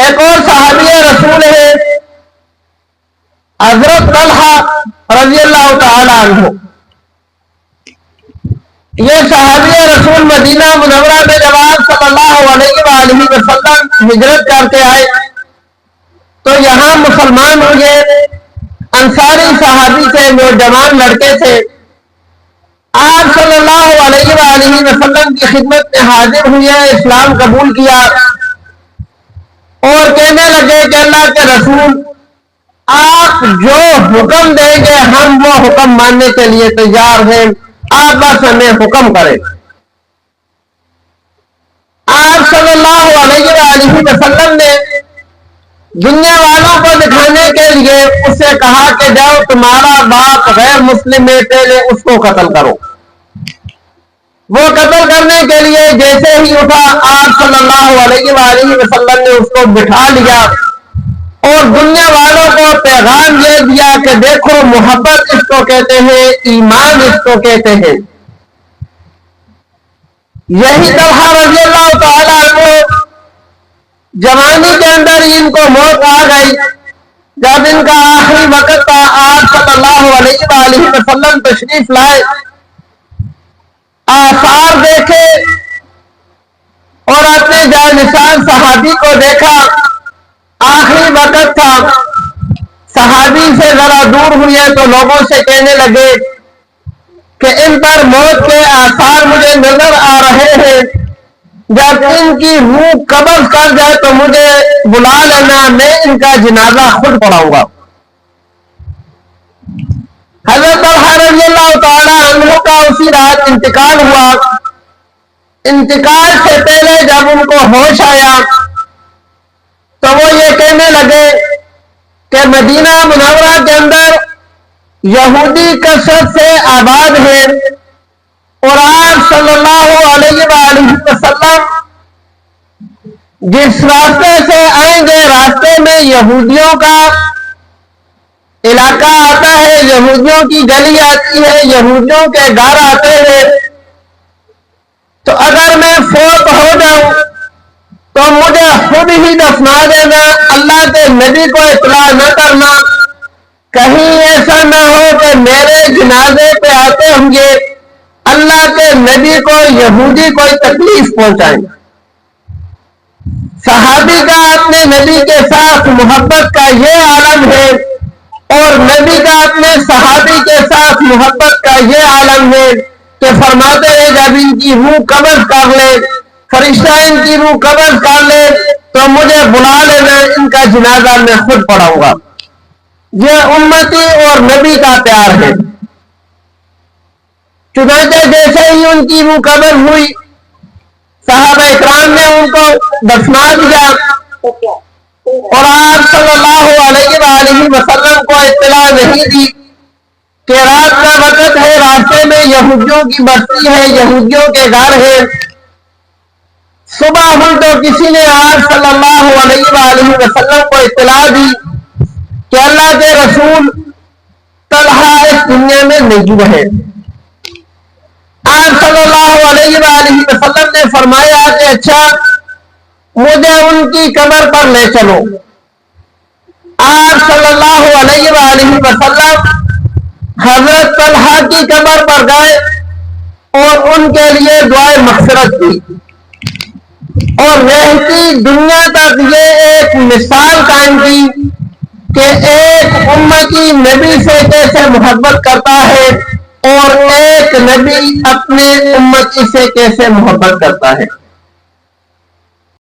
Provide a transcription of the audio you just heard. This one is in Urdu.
ایک اور صحابی رسول ہے حضرت طلحہ رضی اللہ تعالی عنہ. یہ صحابی رسول مدینہ منورہ میں جب آپ صلی اللہ علیہ وآلہ وسلم ہجرت کر کے آئے تو یہاں مسلمان ہوئے. انصاری صحابی تھے، نوجوان لڑکے تھے. آپ صلی اللہ علیہ وآلہ وسلم کی خدمت میں حاضر ہوئے، اسلام قبول کیا اور کہنے لگے کہ اللہ کے رسول آپ جو حکم دیں گے ہم وہ حکم ماننے کے لیے تیار ہیں، آپ بس ہمیں حکم کریں. آپ صلی اللہ علیہ وآلہ وسلم نے دنیا والوں کو دکھانے کے لیے اس سے کہا کہ جاؤ تمہارا باپ غیر مسلم ہے، پہلے اس کو قتل کرو. وہ قتل کرنے کے لیے جیسے ہی اٹھا آپ صلی اللہ علیہ وآلہ وسلم نے اس کو بٹھا لیا اور دنیا والوں کو پیغام یہ دیا کہ دیکھو محبت اس کو کہتے ہیں، ایمان اس کو کہتے ہیں. یہی طلحہ رضی اللہ تعالیٰ عنہ جوانی کے اندر ان کو موت آ گئی. جب ان کا آخری وقت تھا آپ صلی اللہ علیہ وآلہ وسلم تشریف لائے، آثار دیکھے اور اپنے جانشین صحابی کو دیکھا. آخری وقت تھا، صحابی سے ذرا دور ہوئے تو لوگوں سے کہنے لگے کہ ان پر موت کے آثار مجھے نظر آ رہے ہیں، جب ان کی روح قبض کر جائے تو مجھے بلا لینا، میں ان کا جنازہ خود پڑھاؤں گا. حضرت طلحہ رضی اللہ تعالیٰ عنہ کا اسی رات انتقال ہوا. انتقال سے پہلے جب ان کو ہوش آیا تو وہ یہ کہنے لگے کہ مدینہ منورہ کے اندر یہودی کثرت سے آباد ہیں اور آپ صلی اللہ علیہ وآلہ وسلم جس راستے سے آئیں گے راستے میں یہودیوں کا علاقہ آتا ہے، یہودیوں کی گلی آتی ہے، یہودیوں کے گھر آتے ہیں. تو اگر میں فوت ہو جاؤں تو مجھے خود ہی دفنا دینا، اللہ کے نبی کو اطلاع نہ کرنا. کہیں ایسا نہ ہو کہ میرے جنازے پہ آتے ہوں گے اللہ کے نبی کو یہودی کوئی تکلیف پہنچائیں. صحابی کا اپنے نبی کے ساتھ محبت کا یہ عالم ہے اور نبی کا اپنے صحابی کے ساتھ محبت کا یہ عالم ہے کہ فرماتے ہیں جب ان کی روح قبض کر لے، فرشتہ ان کی روح قبض کر لے تو مجھے بلا لینا، ان کا جنازہ میں خود پڑھاؤں گا. یہ امتی اور نبی کا پیار ہے. چنانچہ جیسے ہی ان کی روح قبض ہوئی صحابہ اکرام نے ان کو دفنا دیا اور آپ صلی اللہ علیہ وآلہ وسلم کو اطلاع نہیں دی کہ رات کا وقت ہے، راستے میں یہودیوں کی بستی ہے، یہودیوں کے گھر ہے. صبح ہوئی تو کسی نے آپ صلی اللہ علیہ وآلہ وسلم کو اطلاع دی کہ اللہ کے رسول طلحہ اس دنیا میں نہیں رہے. آپ صلی اللہ علیہ وآلہ وسلم نے فرمایا کہ اچھا مجھے ان کی قبر پر لے چلو. آپ صلی اللہ علیہ وآلہ وسلم حضرت طلحہ کی قبر پر گئے اور ان کے لیے دعائے مغفرت کی اور رہتی دنیا تک یہ ایک مثال قائم کی کہ ایک امتی نبی سے کیسے محبت کرتا ہے اور ایک نبی اپنے امتی سے کیسے محبت کرتا ہے.